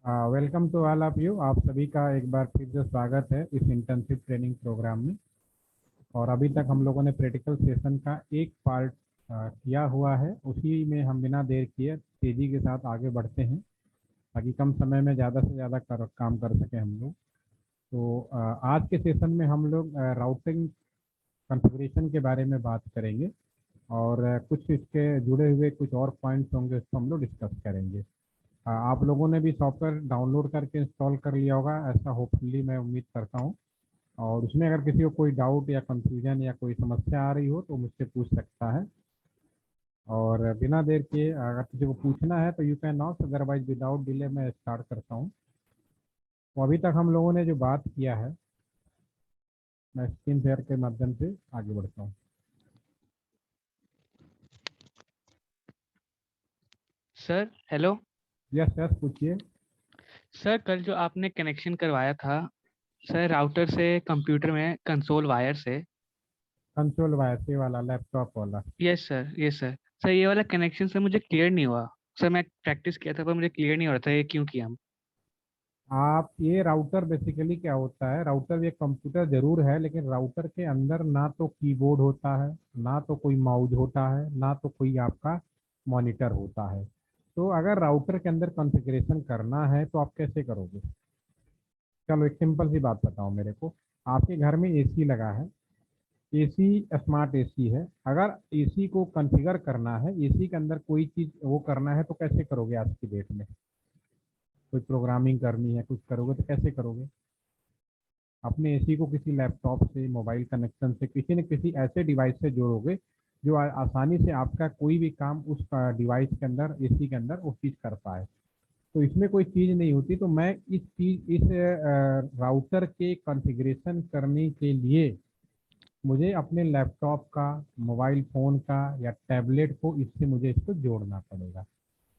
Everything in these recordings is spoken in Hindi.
Welcome to all of you. आप सभी का एक बार फिर से स्वागत है इस इंटर्नशिप ट्रेनिंग प्रोग्राम में। और अभी तक हम लोगों ने प्रैक्टिकल सेशन का एक पार्ट किया हुआ है। उसी में हम बिना देर किए तेज़ी के साथ आगे बढ़ते हैं ताकि कम समय में ज़्यादा से ज़्यादा काम कर सकें हम लोग। तो आज के सेशन में हम लोग राउटिंग कॉन्फ़िगरेशन के बारे में बात करेंगे और कुछ इसके जुड़े हुए कुछ और पॉइंट्स होंगे, उसको हम लोग डिस्कस करेंगे। आप लोगों ने भी सॉफ्टवेयर डाउनलोड करके इंस्टॉल कर लिया होगा, ऐसा होपफुली मैं उम्मीद करता हूँ। और उसमें अगर किसी को कोई डाउट या कंफ्यूजन या कोई समस्या आ रही हो तो मुझसे पूछ सकता है। और बिना देर के अगर किसी को पूछना है तो you can not, otherwise without delay मैं स्टार्ट करता हूँ। तो अभी तक हम लोगों ने जो बात किया है, मैं स्क्रीन शेयर के माध्यम से आगे बढ़ता हूँ। Sir hello. यस यस, पूछिए। सर कल जो आपने कनेक्शन करवाया था सर राउटर से कंप्यूटर में कंसोल वायर से। कंसोल वायर से वाला, लैपटॉप वाला। Yes sir, yes sir. Sir ये वाला कनेक्शन से मुझे क्लियर नहीं हुआ। सर मैं प्रैक्टिस किया था पर मुझे क्लियर नहीं हो रहा था ये क्यों किया हम। आप ये राउटर बेसिकली क्या होता है, राउटर ये कंप्यूटर जरूर है लेकिन राउटर के अंदर ना तो कीबोर्ड होता है, ना तो कोई माउस होता है, ना तो कोई आपका मॉनिटर होता है। तो अगर राउटर के अंदर कॉन्फ़िगरेशन करना है तो आप कैसे करोगे? चलो एक सिंपल सी बात बताओ मेरे को। आपके घर में एसी लगा है, एसी स्मार्ट एसी है। अगर एसी को कॉन्फ़िगर करना है, एसी के अंदर कोई चीज़ वो करना है तो कैसे करोगे? आज की डेट में कोई प्रोग्रामिंग करनी है, कुछ करोगे तो कैसे करोगे? अपने एसी को किसी लैपटॉप से, मोबाइल कनेक्शन से, किसी न किसी ऐसे डिवाइस से जोड़ोगे जो आसानी से आपका कोई भी काम उस डिवाइस के अंदर, एसी के अंदर वो चीज़ कर पाए। तो इसमें कोई चीज़ नहीं होती। तो मैं इस राउटर के कॉन्फ़िगरेशन करने के लिए मुझे अपने लैपटॉप का, मोबाइल फ़ोन का या टैबलेट को, इससे मुझे इसको जोड़ना पड़ेगा।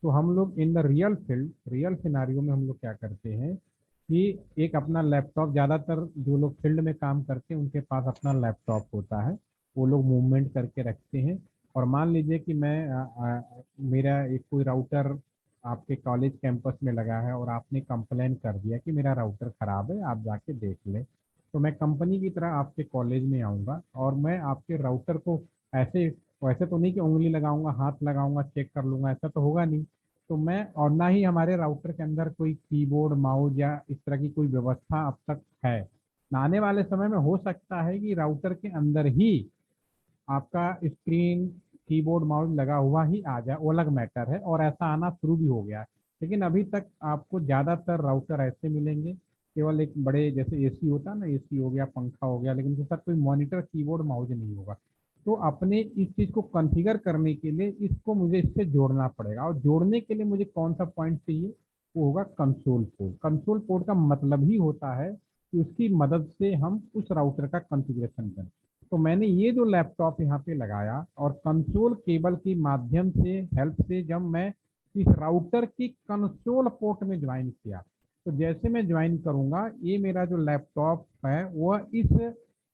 तो हम लोग in the real field, real scenario में हम लोग क्या करते हैं कि एक अपना लैपटॉप, ज़्यादातर जो लोग फील्ड में काम करते हैं उनके पास अपना लैपटॉप होता है। वो लोग मूवमेंट करके रखते हैं। और मान लीजिए कि मेरा एक कोई राउटर आपके कॉलेज कैंपस में लगा है और आपने कंप्लेन कर दिया कि मेरा राउटर ख़राब है, आप जाके देख लें। तो मैं कंपनी की तरह आपके कॉलेज में आऊँगा और मैं आपके राउटर को ऐसे, वैसे तो नहीं कि उंगली लगाऊंगा, हाथ लगाऊंगा, चेक कर लूंगा, ऐसा तो होगा नहीं। तो मैं, और ना ही हमारे राउटर के अंदर कोई कीबोर्ड, माउस या इस तरह की कोई व्यवस्था अब तक है। ना आने वाले समय में हो सकता है कि राउटर के अंदर ही आपका स्क्रीन, कीबोर्ड, माउस लगा हुआ ही आ जाए, वो अलग मैटर है, और ऐसा आना शुरू भी हो गया है। लेकिन अभी तक आपको ज़्यादातर राउटर ऐसे मिलेंगे, केवल एक बड़े जैसे एसी होता है ना, एसी हो गया, पंखा हो गया, लेकिन उसके साथ कोई मॉनिटर, कीबोर्ड, माउस नहीं होगा। तो अपने इस चीज़ को कॉन्फ़िगर करने के लिए इसको मुझे इससे जोड़ना पड़ेगा, और जोड़ने के लिए मुझे कौन सा पॉइंट चाहिए? वो होगा कंसोल पोर्ट। कंसोल पोर्ट का मतलब ही होता है कि उसकी मदद से हम उस राउटर का कॉन्फ़िगरेशन करें। तो मैंने ये जो लैपटॉप यहाँ पे लगाया और कंसोल केबल के माध्यम से, हेल्प से, जब मैं इस राउटर की कंसोल पोर्ट में ज्वाइन किया, तो जैसे मैं ज्वाइन करूंगा, ये मेरा जो लैपटॉप है वह इस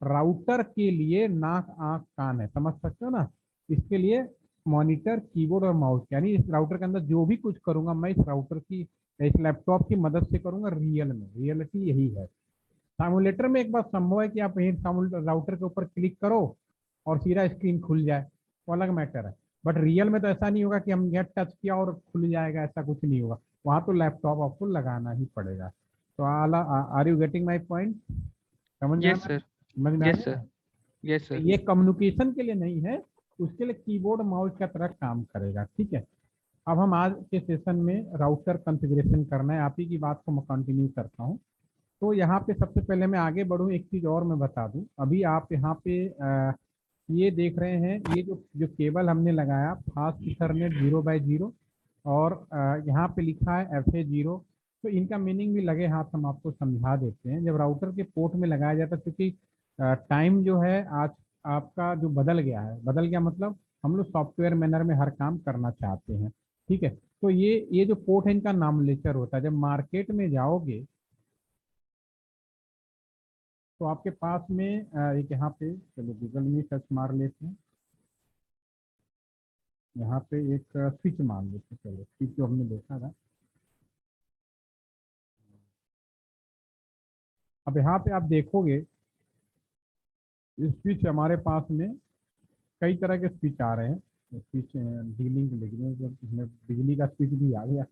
राउटर के लिए नाक आंख कान है, समझ सकते हो ना? इसके लिए मॉनिटर, कीबोर्ड और माउस, यानी इस राउटर के अंदर जो भी कुछ करूंगा मैं इस राउटर की, इस लैपटॉप की मदद से करूंगा। रियल में रियलिटी यही है। सामुलेटर में एक बात संभव है कि आप यही राउटर के ऊपर क्लिक करो और सीधा स्क्रीन खुल जाए, वो अलग मैटर है। बट रियल में तो ऐसा नहीं होगा कि हम यहाँ टच किया और खुल जाएगा, ऐसा कुछ नहीं होगा। वहाँ तो लैपटॉप आपको लगाना ही पड़ेगा। तो are you getting my point? समझ में आ यस रहा है? सर। समझ में आ यस गया सर। ना? यस तो सर। ये कम्युनिकेशन के लिए नहीं है, उसके लिए कीबोर्ड माउस का तरह काम करेगा, ठीक है। अब हम आज के सेशन में राउटर कॉन्फ़िगरेशन करना है, आप ही की बात को मैं कंटिन्यू करता हूँ। तो यहाँ पे सबसे पहले मैं आगे बढ़ूँ, एक चीज़ और मैं बता दूँ। अभी आप यहाँ पे ये देख रहे हैं, ये जो जो केबल हमने लगाया, फास्ट इथरनेट 0x0, और यहाँ पे लिखा है FA0। तो इनका मीनिंग भी लगे हाथ हम आपको समझा देते हैं। जब राउटर के पोर्ट में लगाया जाता है, क्योंकि टाइम जो है आज आपका जो बदल गया है, बदल गया मतलब हम लोग सॉफ्टवेयर मैनर में हर काम करना चाहते हैं, ठीक है। तो ये जो पोर्ट है इनका नामलेचर होता है। जब मार्केट में जाओगे तो आपके पास में एक यहाँ पे, चलो गूगल में सर्च मार लेते हैं। यहाँ पे एक स्विच मान लेते हैं, चलो स्विच जो हमने देखा था, अब यहाँ पे आप देखोगे स्विच हमारे पास में कई तरह के स्विच आ रहे हैं। स्विच डीलिंग के लिख दें, तो इसमें बिजली का स्विच भी आ गया,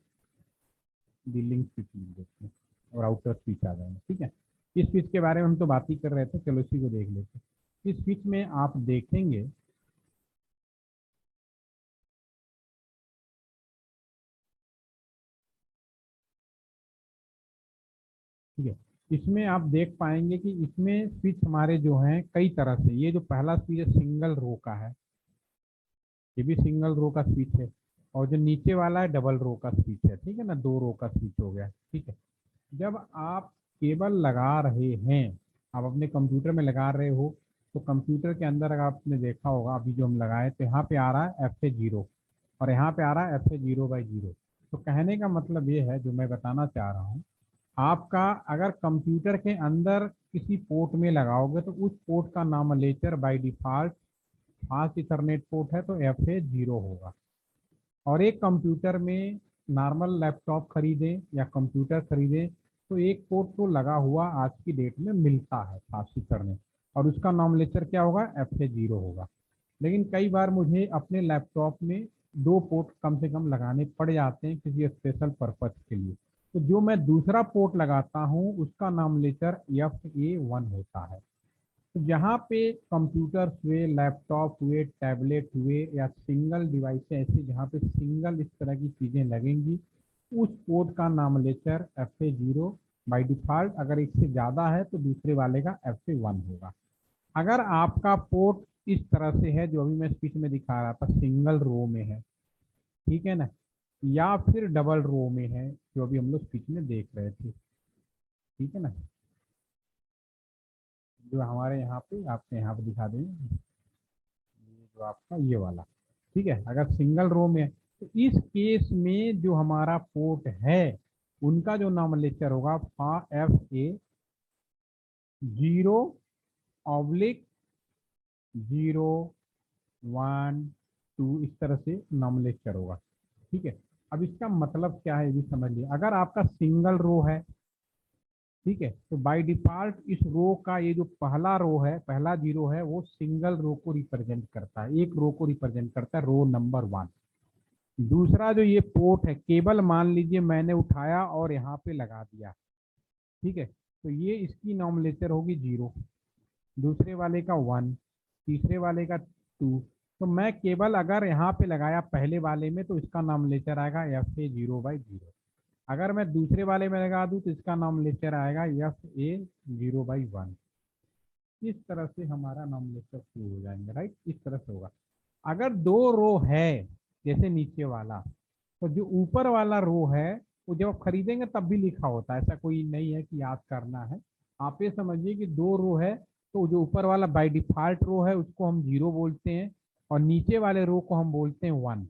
डीलिंग स्विच लिख देते हैं, और आउटर स्विच आ जाएंगे। ठीक है, इस स्विच के बारे में हम तो बात ही कर रहे थे, चलो इसी को देख लेते हैं। इस स्विच में आप देखेंगे ठीक है, इसमें आप देख पाएंगे कि इसमें स्विच हमारे जो हैं कई तरह से, ये जो पहला स्विच है सिंगल रो का है, ये भी सिंगल रो का स्विच है, और जो नीचे वाला है डबल रो का स्विच है। ठीक है ना, दो रो का स्विच हो गया। ठीक है, जब आप केबल लगा रहे हैं, आप अपने कंप्यूटर में लगा रहे हो, तो कंप्यूटर के अंदर अगर आपने देखा होगा अभी जो हम लगाए, तो यहाँ पे आ रहा है एफ ए जीरो, और यहाँ पे आ रहा है F A zero by zero. तो कहने का मतलब ये है, जो मैं बताना चाह रहा हूँ, आपका अगर कंप्यूटर के अंदर किसी पोर्ट में लगाओगे, तो उस पोर्ट का nomenclature by default fast ethernet port है, तो एफ ए जीरो होगा। और एक कंप्यूटर में नॉर्मल लैपटॉप खरीदें या कंप्यूटर खरीदें, तो एक पोर्ट तो लगा हुआ आज की डेट में मिलता है फास्ट इथरनेट, और उसका नॉमलेचर क्या होगा, एफ ए जीरो होगा। लेकिन कई बार मुझे अपने लैपटॉप में दो पोर्ट कम से कम लगाने पड़ जाते हैं किसी स्पेशल पर्पज के लिए, तो जो मैं दूसरा पोर्ट लगाता हूँ उसका नामलेचर एफ ए वन होता है। तो जहाँ पे कंप्यूटर्स हुए, लैपटॉप हुए, टैबलेट हुए, या सिंगल डिवाइस ऐसे जहाँ पे सिंगल इस तरह की चीज़ें लगेंगी, उस पोर्ट का nomenclature F A zero by default, अगर इससे ज़्यादा है तो दूसरे वाले का एफ ए वन होगा। अगर आपका पोर्ट इस तरह से है, जो अभी मैं स्पीच में दिखा रहा था, सिंगल रो में है, ठीक है ना, या फिर डबल रो में है, जो अभी हम लोग स्पीच में देख रहे थे, ठीक है ना, जो हमारे यहाँ पे आपके यहाँ पे दिखा देंगे, ये जो आपका ये वाला, ठीक है, अगर सिंगल रो में है, तो इस केस में जो हमारा पोर्ट है उनका जो नॉमलेचर होगा फा F A zero oblique zero one two, इस तरह से नॉमलेचर होगा। ठीक है, अब इसका मतलब क्या है ये भी समझ लिया। अगर आपका सिंगल रो है, ठीक है, तो बाय डिफॉल्ट इस रो का ये जो पहला रो है, पहला जीरो है, वो सिंगल रो को रिप्रेजेंट करता है, एक रो को रिप्रेजेंट करता है, रो नंबर वन। दूसरा जो ये पोर्ट है, केबल मान लीजिए मैंने उठाया और यहाँ पे लगा दिया, ठीक है, तो ये इसकी नॉमलेचर होगी जीरो, दूसरे वाले का वन, तीसरे वाले का टू। तो मैं केबल अगर यहाँ पे लगाया पहले वाले में, तो इसका नॉमलेचर आएगा F A zero by zero. अगर मैं दूसरे वाले में लगा दूं, तो इसका नॉमलेचर आएगा F A zero by one. इस तरह से हमारा नॉमलेचर शुरू हो जाएंगे, राइट, इस तरह से होगा। अगर दो रो है, जैसे नीचे वाला, तो जो ऊपर वाला रो है वो जब आप खरीदेंगे तब भी लिखा होता है, ऐसा कोई नहीं है कि याद करना है। आप ये समझिए कि दो रो है, तो जो ऊपर वाला बाय डिफॉल्ट रो है उसको हम जीरो बोलते हैं, और नीचे वाले रो को हम बोलते हैं वन।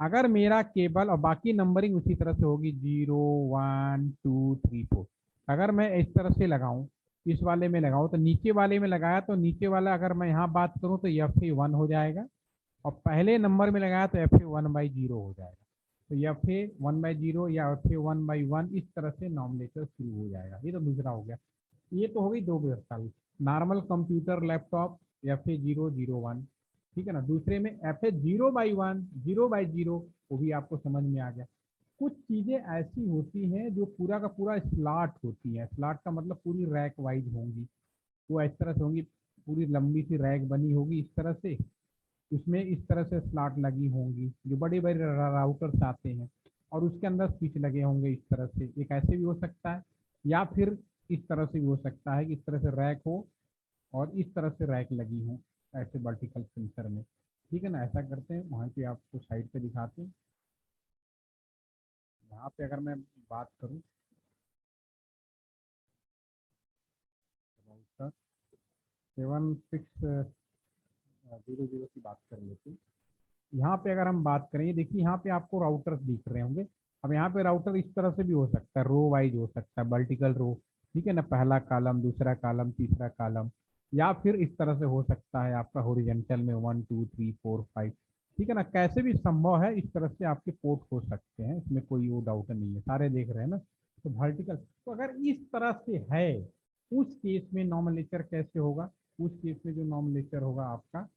अगर मेरा केबल, और बाकी नंबरिंग उसी तरह से होगी, zero one two three four. अगर मैं इस तरह से लगाऊं, इस वाले में लगाऊं, तो नीचे वाले में लगाया तो नीचे वाला अगर मैं यहाँ बात करूँ तो एफ ए वन हो जाएगा, और पहले नंबर में लगाया तो F A one by zero हो जाएगा। तो F A one by zero या F A one by one, इस तरह से नॉमिनेटर शुरू हो जाएगा। ये तो दूसरा हो गया। ये तो हो गई दो व्यवस्था हुई, normal computer laptop F A zero zero one, ठीक है ना। दूसरे में F A zero by one, zero by zero, वो भी आपको समझ में आ गया। कुछ चीज़ें ऐसी होती हैं जो पूरा का पूरा स्लॉट होती है, स्लॉट का मतलब पूरी रैक वाइज होंगी, वो इस तरह से होंगी, पूरी लंबी सी रैक बनी होगी इस तरह से, उसमें इस तरह से स्लॉट लगी होंगी, जो बड़े बड़े राउटर्स आते हैं, और उसके अंदर स्विच लगे होंगे इस तरह से। एक ऐसे भी हो सकता है, या फिर इस तरह से भी हो सकता है कि इस तरह से रैक हो और इस तरह से रैक लगी हो, ऐसे वर्टिकल सेंसर में। ठीक है ना, ऐसा करते हैं, वहाँ पे आपको साइड पे दिखाते हैं। यहाँ पे अगर मैं बात करूँ सेवन सिक्स जीरो जीरो की बात कर लेते हैं। यहाँ पे अगर हम बात करें, देखिए यहाँ पे आपको राउटर्स दिख रहे होंगे। अब यहाँ पे राउटर इस तरह से भी हो सकता है, रो वाइज हो सकता है, वर्टिकल रो, ठीक है ना, पहला कॉलम, दूसरा कॉलम, तीसरा कॉलम, या फिर इस तरह से हो सकता है आपका हॉरिजॉन्टल में one two three four five. ठीक है ना, कैसे भी संभव है, इस तरह से आपके पोर्ट हो सकते हैं, इसमें कोई वो डाउट नहीं है, सारे देख रहे हैं ना। तो वर्टिकल, तो अगर इस तरह से है उस केस में नॉमिनेचर कैसे होगा? उस केस में जो नॉमिनेचर होगा आपका,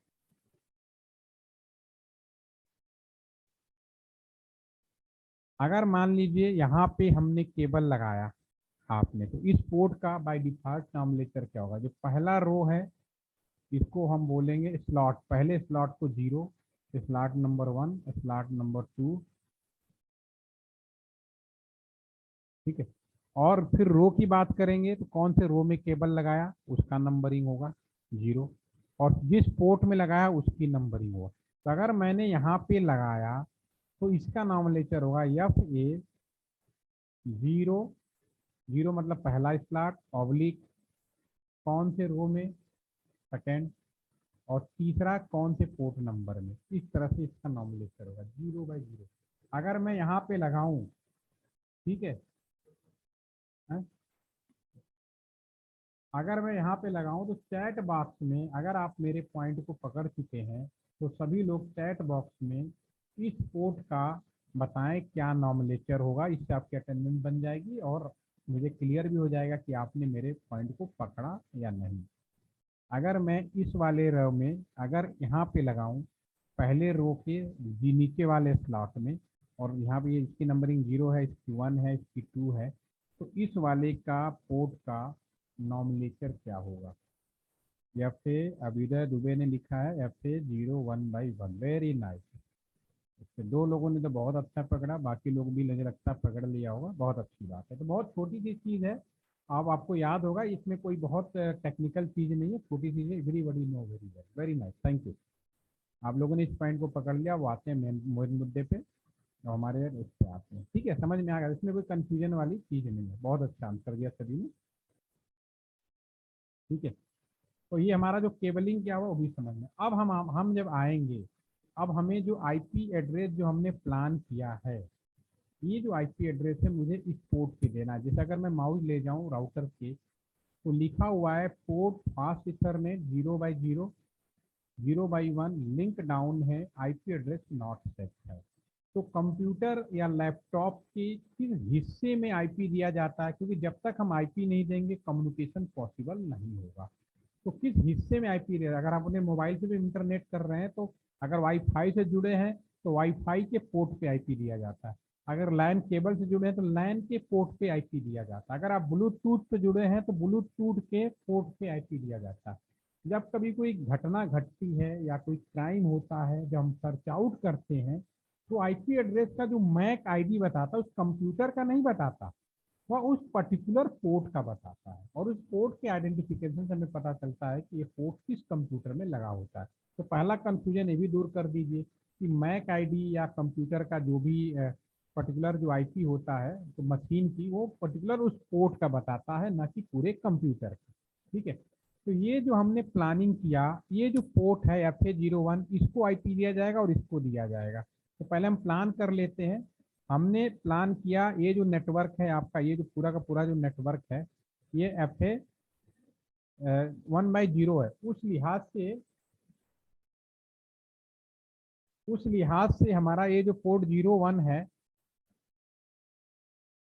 अगर मान लीजिए यहाँ पे हमने केबल लगाया आपने, तो इस पोर्ट का बाय डिफॉल्ट नॉमिनेचर क्या होगा? जो पहला रो है इसको हम बोलेंगे स्लॉट, पहले स्लॉट को 0, स्लॉट नंबर 1, स्लॉट नंबर 2, ठीक है। और फिर रो की बात करेंगे तो कौन से रो में केबल लगाया उसका नंबरिंग होगा 0, और जिस पोर्ट में लगाया उसकी नंबरिंग होगा। तो अगर मैंने यहाँ पे लगाया तो इसका नॉमिनेचर होगा FA 0, 0 मतलब पहला स्लॉट, ऑब्लिक कौन से रो में, सेकेंड, और तीसरा कौन से पोर्ट नंबर में। इस तरह से इसका नॉमिनेचर होगा 0/0। अगर मैं यहाँ पे लगाऊं, ठीक है, अगर मैं यहाँ पे लगाऊं तो चैट बॉक्स में अगर आप मेरे पॉइंट को पकड़ चुके हैं तो सभी लोग चैट बॉक्स में इस पोर्ट का बताएं क्या नॉमिनेचर होगा, इससे आपकी अटेंडेंस बन जाएगी और मुझे क्लियर भी हो जाएगा कि आपने मेरे पॉइंट को पकड़ा या नहीं। अगर मैं इस वाले रो में अगर यहाँ पे लगाऊं पहले रो के नीचे वाले स्लॉट में, और यहाँ पे इसकी नंबरिंग 0 है, इसकी 1 है, इसकी 2 है, तो इस वाले का पोर्ट का नॉमिनेचर क्या होगा? FA, अभ्युदय दुबे ने लिखा है FA 0/1, वेरी नाइस। इससे दो लोगों ने तो बहुत अच्छा पकड़ा, बाकी लोग भी मुझे लगता है पकड़ लिया होगा, बहुत अच्छी बात है। तो बहुत छोटी सी चीज़ है, अब आपको याद होगा, इसमें कोई बहुत टेक्निकल चीज़ नहीं है, छोटी चीज़ है, everybody know very well, very nice, thank you. आप लोगों ने इस पॉइंट को पकड़ लिया, वो आते हैं मेन मुद्दे पे, और हमारे उस पे आते हैं, ठीक है, समझ में आ गया, इसमें कोई कंफ्यूजन वाली चीज़ नहीं है, बहुत अच्छा आंसर दिया सभी ने, ठीक है। तो ये हमारा जो केबलिंग क्या हुआ वो भी समझ में। अब हम जब आएंगे, अब हमें जो आईपी एड्रेस जो हमने प्लान किया है, ये जो आईपी एड्रेस है मुझे इस पोर्ट पे देना है। जैसे अगर मैं माउस ले जाऊं राउटर के तो लिखा हुआ है port fast Ethernet 0/0, 0/1, link down है, आईपी एड्रेस नॉट सेट है। तो कंप्यूटर या लैपटॉप के किस हिस्से में आईपी दिया जाता है, क्योंकि जब तक हम आईपी नहीं देंगे कम्युनिकेशन पॉसिबल नहीं होगा। तो किस हिस्से में आईपी दे रहा है? अगर आप अपने मोबाइल से भी इंटरनेट कर रहे हैं तो अगर वाईफाई से जुड़े हैं तो वाईफाई के पोर्ट पे आईपी दिया जाता है। अगर लैन केबल से जुड़े हैं तो लैन के पोर्ट पे आईपी दिया जाता है। अगर आप ब्लूटूथ से जुड़े हैं तो ब्लूटूथ के पोर्ट पे आईपी दिया जाता है। जब कभी कोई घटना घटती है या कोई क्राइम होता है, जब हम सर्च आउट करते हैं तो आईपी एड्रेस का जो मैक आईडी बताता है उस कंप्यूटर का नहीं बताता, वह उस पर्टिकुलर पोर्ट का बताता है, और उस पोर्ट के आइडेंटिफिकेशन से हमें पता चलता है कि ये पोर्ट किस कंप्यूटर में लगा होता है। तो पहला कंफ्यूजन ये भी दूर कर दीजिए कि मैक आईडी या कंप्यूटर का जो भी पर्टिकुलर जो आईपी होता है तो मशीन की, वो पर्टिकुलर उस पोर्ट का बताता है, ना कि पूरे कंप्यूटर का, ठीक है। तो ये जो हमने प्लानिंग किया, ये जो पोर्ट है FA 01, इसको आईपी दिया जाएगा और इसको दिया जाएगा। तो पहले हम प्लान कर लेते हैं। हमने प्लान किया ये जो नेटवर्क है आपका, ये जो पूरा का पूरा जो नेटवर्क है, ये FA 1/0 है। उस लिहाज से हमारा ये जो पोर्ट 01 है,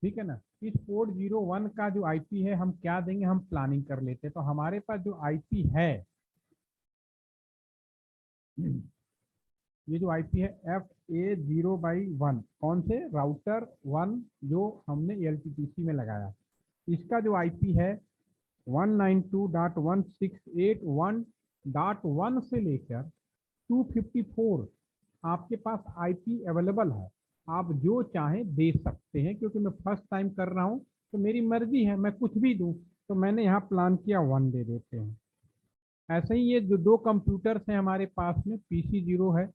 ठीक है ना, इस पोर्ट 01 का जो आईपी है हम क्या देंगे, हम प्लानिंग कर लेते हैं। तो हमारे पास जो आईपी है, ये जो आईपी है FA 0/1, कौन से, राउटर 1 जो हमने LTPC में लगाया, इसका जो आईपी है 192.168.1.1 से लेकर 254 आपके पास आईपी अवेलेबल है। आप जो चाहें दे सकते हैं, क्योंकि मैं फर्स्ट टाइम कर रहा हूं तो मेरी मर्जी है, मैं कुछ भी दूं। तो मैंने यहाँ प्लान किया 1 दे देते हैं। ऐसे ही ये जो दो कंप्यूटर्स हैं हमारे पास में, PC 0 है,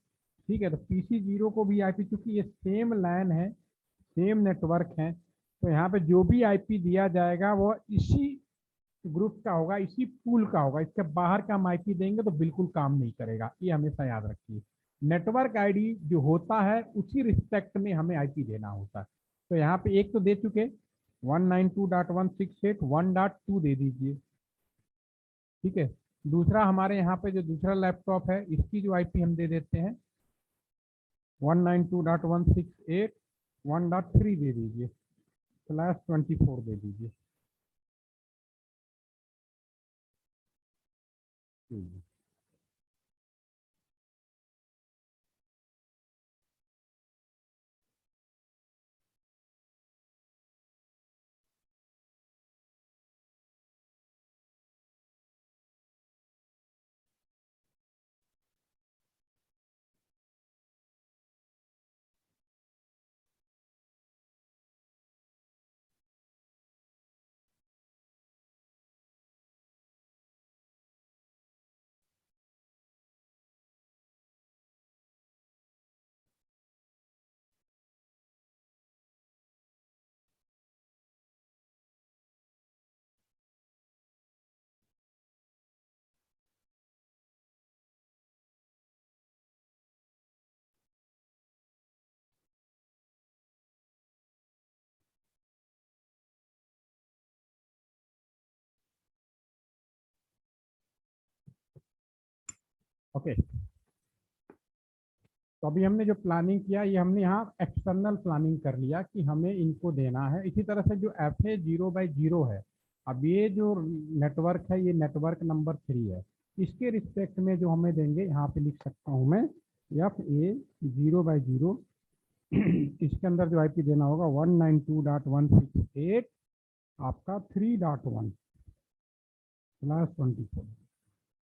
ठीक है, तो PC 0 को भी आईपी, क्योंकि ये सेम लैन है, सेम नेटवर्क है, तो यहाँ पे जो भी आईपी दिया जाएगा वो इसी ग्रुप का होगा, इसी पूल का होगा। इसके बाहर का हम आईपी देंगे तो बिल्कुल काम नहीं करेगा, ये हमेशा याद रखिए। नेटवर्क आईडी जो होता है उसी रिस्पेक्ट में हमें आईपी देना होता है। तो यहाँ पे एक तो दे चुके 192.168.1.2 दे दीजिए, ठीक है। दूसरा हमारे यहाँ पे जो दूसरा लैपटॉप है, इसकी जो आईपी हम दे देते हैं 192.168.1.3 दे दीजिए, /24 दे दीजिए। ओके, तो अभी हमने जो प्लानिंग किया ये हमने यहाँ एक्सटर्नल प्लानिंग कर लिया कि हमें इनको देना है। इसी तरह से जो FA 0/0 है, अब ये जो नेटवर्क है ये नेटवर्क नंबर 3 है, इसके रिस्पेक्ट में जो हमें देंगे यहाँ पे लिख सकता हूँ मैं FA 0/0 इसके अंदर जो IP देना होगा 192.168 आपका 3.1/24,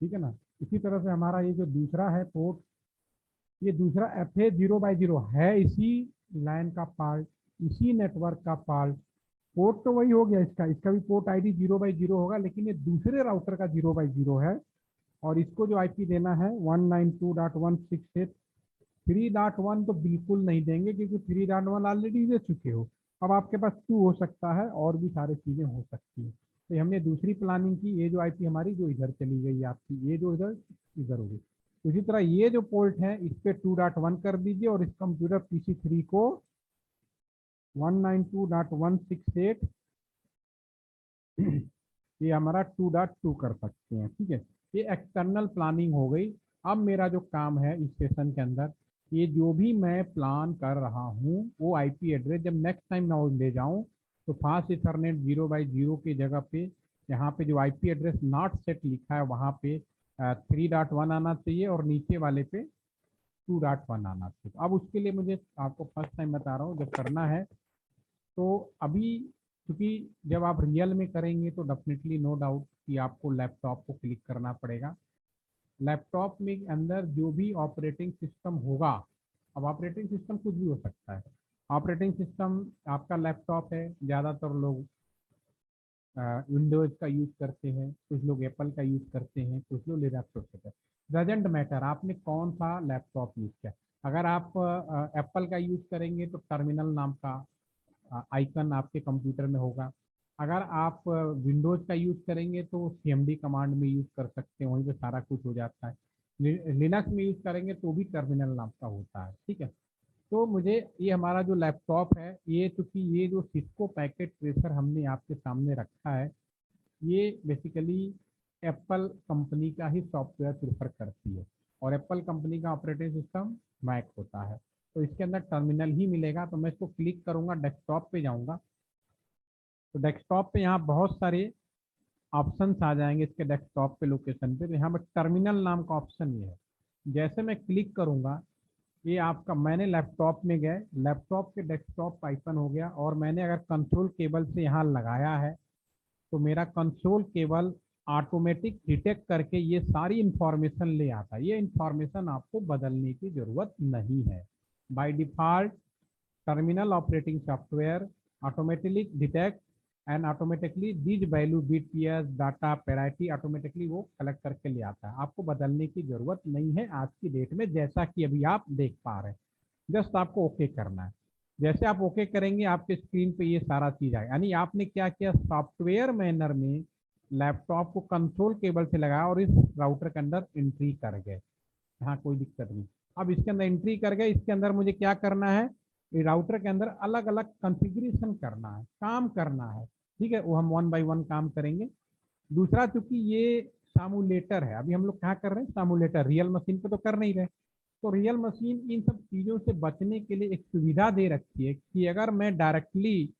ठीक है ना। इसी तरह से हमारा ये जो दूसरा है पोर्ट, ये दूसरा FA 0/0 है इसी लाइन का पार्ट, इसी नेटवर्क का पार्ट। पोर्ट तो वही हो गया, इसका भी पोर्ट ID 0/0 होगा, लेकिन ये दूसरे राउटर का 0/0 है और इसको जो IP देना है 192.168 3.1 तो बिल्कुल नहीं देंगे क्योंकि 3.1 ऑलरेडी दे चुके हो। अब आपके पास 2 हो सकता है और भी सारी चीजें हो सकती है। तो हमने दूसरी प्लानिंग की, ये जो IP हमारी जो इधर चली गई आपकी, ये जो इधर इधर हो गई। उसी तरह ये जो पोर्ट है इस पे 2.1 कर दीजिए और इस कंप्यूटर PC3 को 192.168 ये हमारा 2.2 कर सकते हैं, ठीक है। ये एक्सटर्नल प्लानिंग हो गई। अब मेरा जो काम है इस सेशन के अंदर, ये जो भी मैं प्लान कर रहा हूँ वो IP एड्रेस जब नेक्स्ट टाइम मैं ले जाऊँ तो फास्ट इथरनेट 0/0 की जगह पे यहाँ पे जो IP एड्रेस नॉट सेट लिखा है वहाँ पे 3.1 आना चाहिए और नीचे वाले पे 2.1 आना चाहिए। अब उसके लिए मुझे आपको फर्स्ट टाइम बता रहा हूँ, जब करना है तो अभी, क्योंकि जब आप रियल में करेंगे तो डेफिनेटली नो डाउट कि आपको लैपटॉप को क्लिक करना पड़ेगा। लैपटॉप में अंदर जो भी ऑपरेटिंग सिस्टम होगा, अब ऑपरेटिंग सिस्टम कुछ भी हो सकता है। ऑपरेटिंग सिस्टम आपका लैपटॉप है, ज़्यादातर लोग विंडोज का यूज करते हैं, कुछ लोग एप्पल का यूज करते हैं, कुछ लोग लिनक्स करते हैं। डजेंट मैटर आपने कौन सा लैपटॉप यूज किया। अगर आप एप्पल का यूज करेंगे तो टर्मिनल नाम का आइकन आपके कंप्यूटर में होगा। अगर आप विंडोज का यूज करेंगे तो CMD कमांड में यूज कर सकते हैं, वहीं पे सारा कुछ हो जाता है। लिनक्स में यूज करेंगे तो भी टर्मिनल नाम का होता है, ठीक है। तो मुझे ये हमारा जो लैपटॉप है, ये चूंकि ये जो सिस्को पैकेट ट्रेसर हमने आपके सामने रखा है, ये बेसिकली एप्पल कंपनी का ही सॉफ्टवेयर प्रेफर करती है और एप्पल कंपनी का ऑपरेटिंग सिस्टम मैक होता है। तो इसके अंदर टर्मिनल ही मिलेगा। तो मैं इसको क्लिक करूंगा, डेस्कटॉप पे जाऊंगा तो डेस्कटॉप पे यहाँ बहुत सारे ऑप्शंस आ जाएंगे इसके डेस्कटॉप पे लोकेशन पे। तो यहाँ पर टर्मिनल नाम का ऑप्शन ये है, जैसे मैं क्लिक करूंगा ये आपका, मैंने लैपटॉप में गए, लैपटॉप के डेस्कटॉप आइकन हो गया और मैंने अगर कंट्रोल केबल से यहाँ लगाया है तो मेरा कंट्रोल केबल ऑटोमेटिक डिटेक्ट करके ये सारी इंफॉर्मेशन ले आता है। ये इंफॉर्मेशन आपको बदलने की जरूरत नहीं है। By default terminal operating software automatically detect and automatically these value BTS data parity automatically वो कलेक्ट करके ले आता है। आपको बदलने की जरूरत नहीं है आज की डेट में, जैसा कि अभी आप देख पा रहे हैं। जस्ट आपको ओके करना है। जैसे आप ओके करेंगे आपके स्क्रीन पे ये सारा चीज आएगा, यानी आपने क्या किया, सॉफ्टवेयर मैनर में लैपटॉप को कंट्रोल केबल से लगाया और इस राउटर के अंदर एंट्री कर गए। यहाँ कोई दिक्कत नहीं। अब इसके अंदर एंट्री कर गए, इसके अंदर मुझे क्या करना है, राउटर के अंदर अलग अलग कॉन्फ़िगरेशन करना है, काम करना है, ठीक है। वो हम 1 बाय 1 काम करेंगे। दूसरा, चूंकि ये सामुलेटर है, अभी हम लोग क्या कर रहे हैं, सामुलेटर, रियल मशीन पे तो कर नहीं रहे। तो रियल मशीन इन सब चीज़ों से बचने के लिए एक सुविधा दे रखी है कि अगर मैं डायरेक्टली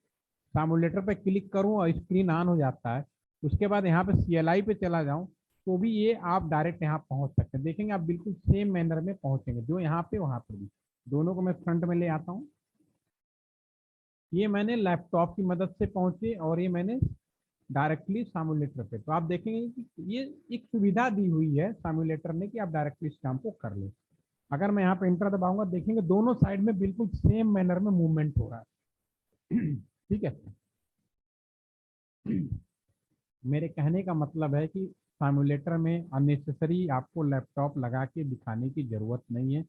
सिमुलेटर पे क्लिक करूं और स्क्रीन ऑन हो जाता है, उसके बाद यहाँ पे CLI पे चला जाऊं, तो भी ये आप डायरेक्ट यहाँ पहुंच सकते हैं। देखेंगे आप बिल्कुल सेम मैनर में पहुंचेंगे, जो यहाँ पे वहाँ पे भी। दोनों को मैं फ्रंट में ले आता हूँ। ये मैंने लैपटॉप की मदद से पहुंचे और ये मैंने डायरेक्टली सिमुलेटर पे। तो आप देखेंगे कि ये एक सुविधा दी हुई है सिमुलेटर ने कि आप डायरेक्टली इस काम को कर लें। अगर मैं यहाँ पे इंटर दबाऊंगा, देखेंगे दोनों साइड में बिल्कुल सेम मैनर में मूवमेंट हो रहा है। ठीक है। मेरे कहने का मतलब है कि सिमुलेटर में अननेसेसरी आपको लैपटॉप लगा के दिखाने की ज़रूरत नहीं है,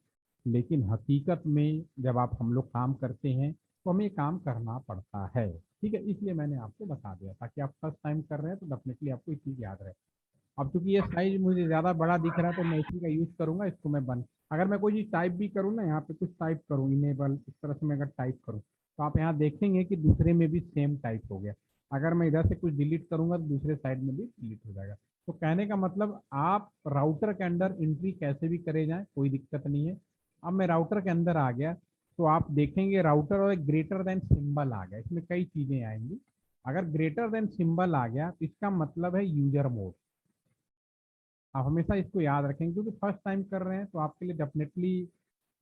लेकिन हकीकत में जब आप हम लोग काम करते हैं तो हमें काम करना पड़ता है। ठीक है, इसलिए मैंने आपको बता दिया ताकि आप फर्स्ट टाइम कर रहे हैं तो डेफिनेटली आपको ये चीज़ याद रहे। अब चूंकि ये साइज मुझे ज़्यादा बड़ा दिख रहा है तो मैं इसी का यूज़ करूँगा, इसको मैं बंद। अगर मैं कोई चीज़ टाइप भी करूँ ना, यहाँ पे कुछ टाइप करूँ इनेबल, इस तरह से मैं अगर टाइप करूँ तो आप यहाँ देखेंगे कि दूसरे में भी सेम टाइप हो गया। अगर मैं इधर से कुछ डिलीट करूँगा तो दूसरे साइड में भी डिलीट हो जाएगा। तो कहने का मतलब आप राउटर के अंदर एंट्री कैसे भी करे जाए, कोई दिक्कत नहीं है। अब मैं राउटर के अंदर आ गया तो आप देखेंगे राउटर और एक ग्रेटर देन सिंबल आ गया, इसमें कई चीज़ें आएंगी। अगर ग्रेटर देन सिंबल आ गया तो इसका मतलब है यूजर मोड। आप हमेशा इसको याद रखेंगे क्योंकि फर्स्ट टाइम कर रहे हैं तो आपके लिए डेफिनेटली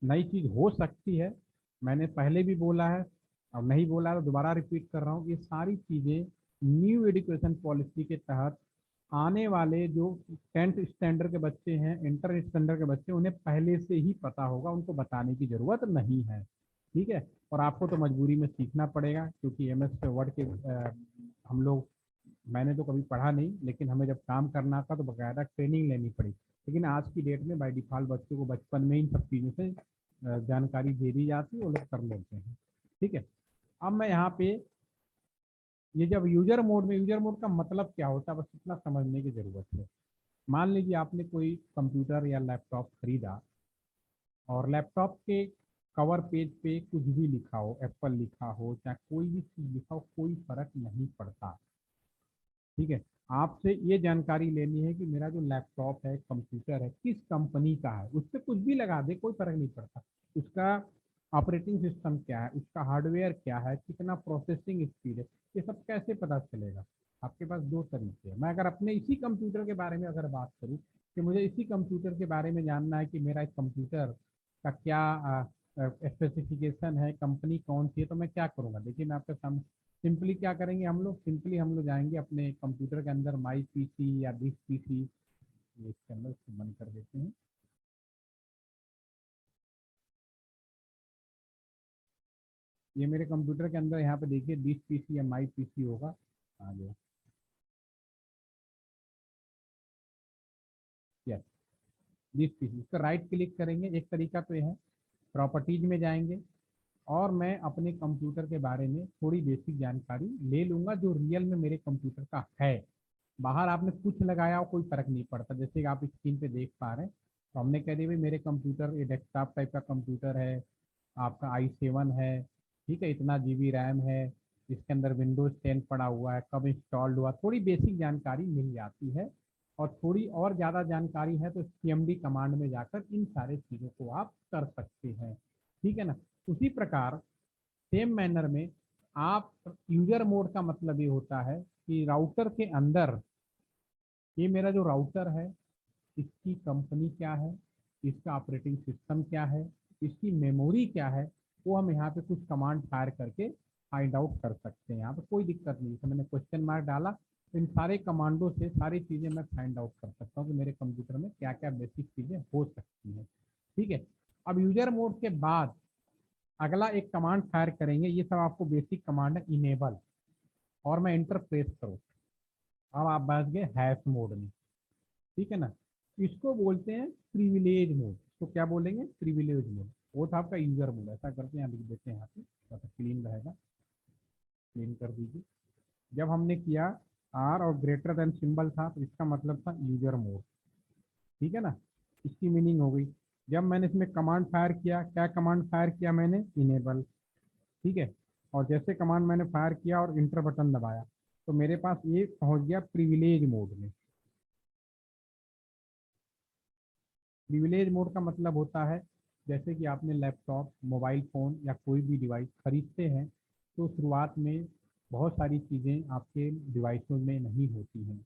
नई चीज़ हो सकती है। मैंने पहले भी बोला है और नहीं बोला है तो दोबारा रिपीट कर रहा हूँ, ये सारी चीज़ें न्यू एजुकेशन पॉलिसी के तहत आने वाले जो 10th स्टैंडर्ड के बच्चे हैं, इंटर स्टैंडर्ड के बच्चे, उन्हें पहले से ही पता होगा, उनको बताने की ज़रूरत नहीं है। ठीक है। और आपको तो मजबूरी में सीखना पड़ेगा क्योंकि MS वर्ड के हम लोग, मैंने तो कभी पढ़ा नहीं, लेकिन हमें जब काम करना था तो बकायदा ट्रेनिंग लेनी पड़ी। लेकिन आज की डेट में बाय डिफ़ॉल्ट बच्चों को बचपन में इन सब चीज़ों से जानकारी दे दी जाती है, वो लोग कर लेते हैं। ठीक है। अब मैं यहाँ पे ये जब यूजर मोड में, यूजर मोड का मतलब क्या होता है बस इतना समझने की ज़रूरत है। मान लीजिए आपने कोई कंप्यूटर या लैपटॉप खरीदा और लैपटॉप के कवर पेज पे कुछ भी लिखा हो, एप्पल लिखा हो चाहे कोई भी चीज़ लिखा हो, कोई फर्क नहीं पड़ता। ठीक है। आपसे ये जानकारी लेनी है कि मेरा जो लैपटॉप है, कंप्यूटर है, किस कंपनी का है। उस पर कुछ भी लगा दे, कोई फर्क नहीं पड़ता। उसका ऑपरेटिंग सिस्टम क्या है, उसका हार्डवेयर क्या है, कितना प्रोसेसिंग स्पीड है, ये सब कैसे पता चलेगा। आपके पास दो तरीके हैं। मैं अगर अपने इसी कंप्यूटर के बारे में अगर बात करूँ कि मुझे इसी कंप्यूटर के बारे में जानना है कि मेरा इस कंप्यूटर का क्या स्पेसिफिकेशन है, कंपनी कौन सी है, तो मैं क्या करूँगा। देखिए मैं आपके सामने सिंपली क्या करेंगे, हम लोग जाएंगे अपने कंप्यूटर के अंदर, माई PC या दिस PC, ये इसके अंदर इसको बंद कर देते हैं। ये मेरे कंप्यूटर के अंदर यहाँ पे देखिए दिस PC या माई PC होगा। आ गया। यस, दिस PC, इस पर राइट क्लिक करेंगे। एक तरीका तो ये है, प्रॉपर्टीज में जाएंगे और मैं अपने कंप्यूटर के बारे में थोड़ी बेसिक जानकारी ले लूँगा जो रियल में मेरे कंप्यूटर का है। बाहर आपने कुछ लगाया हो कोई फर्क नहीं पड़ता, जैसे कि आप स्क्रीन पे देख पा रहे हैं। तो हमने कह दिया भाई मेरे कंप्यूटर ये डेस्कटॉप टाइप का कंप्यूटर है, आपका i7 है। ठीक है, इतना GB रैम है, इसके अंदर Windows 10 पड़ा हुआ है, कब इंस्टॉल्ड हुआ, थोड़ी बेसिक जानकारी मिल जाती है। और थोड़ी और ज़्यादा जानकारी है तो CMD कमांड में जाकर इन सारे चीज़ों को आप कर सकते हैं। ठीक है ना। उसी प्रकार सेम मैनर में आप यूजर मोड का मतलब ये होता है कि राउटर के अंदर, ये मेरा जो राउटर है इसकी कंपनी क्या है, इसका ऑपरेटिंग सिस्टम क्या है, इसकी मेमोरी क्या है, वो हम यहाँ पे कुछ कमांड फायर करके फाइंड आउट कर सकते हैं। यहाँ पे कोई दिक्कत नहीं है। मैंने क्वेश्चन मार्क डाला तो इन सारे कमांडों से सारी चीज़ें मैं फाइंड आउट कर सकता हूँ कि मेरे कंप्यूटर में क्या क्या बेसिक चीज़ें हो सकती हैं। ठीक है। अब यूजर मोड के बाद अगला एक कमांड फायर करेंगे, ये सब आपको बेसिक कमांड है, इनेबल, और मैं इंटर प्रेस करूँ। अब आप बस गए हैश मोड में। ठीक है ना। इसको बोलते हैं प्रिविलेज मोड। तो क्या बोलेंगे, प्रिविलेज मोड। वो था आपका यूजर मोड। ऐसा करते हैं, यहाँ लिख देते हैं, यहाँ पे थोड़ा सा क्लीन रहेगा, क्लीन कर दीजिए। जब हमने किया आर और ग्रेटर देन सिंबल था तो इसका मतलब था यूजर मोड। ठीक है ना, इसकी मीनिंग हो गई। जब मैंने इसमें कमांड फायर किया, क्या कमांड फायर किया मैंने, इनेबल। ठीक है। और जैसे कमांड मैंने फायर किया और इंटर बटन दबाया तो मेरे पास ये पहुंच गया प्रिविलेज मोड में। प्रिविलेज मोड का मतलब होता है जैसे कि आपने लैपटॉप, मोबाइल फ़ोन या कोई भी डिवाइस खरीदते हैं तो शुरुआत में बहुत सारी चीज़ें आपके डिवाइसों में नहीं होती हैं।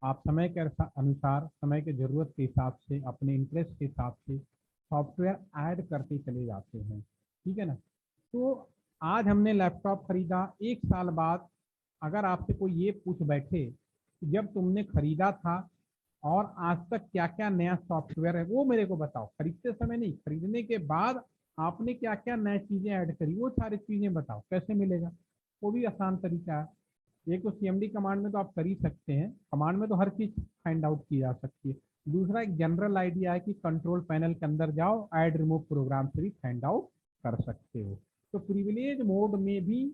आप समय के अनुसार, समय के ज़रूरत के हिसाब से, अपने इंटरेस्ट के हिसाब से सॉफ्टवेयर ऐड करते चले जाते हैं, ठीक है ना। तो आज हमने लैपटॉप खरीदा, 1 साल बाद अगर आपसे कोई ये पूछ बैठे कि जब तुमने खरीदा था और आज तक क्या क्या नया सॉफ्टवेयर है वो मेरे को बताओ, खरीदते समय नहीं, खरीदने के बाद आपने क्या क्या नई चीज़ें ऐड करी वो सारी चीज़ें बताओ, कैसे मिलेगा? वो भी आसान तरीका है। एक तो सीएमडी कमांड में तो आप कर ही सकते हैं, कमांड में तो हर चीज़ फाइंड आउट की जा सकती है। दूसरा एक जनरल आइडिया है कि कंट्रोल पैनल के अंदर जाओ, ऐड रिमूव प्रोग्राम से भी फाइंड आउट कर सकते हो। तो प्रिविलेज मोड में भी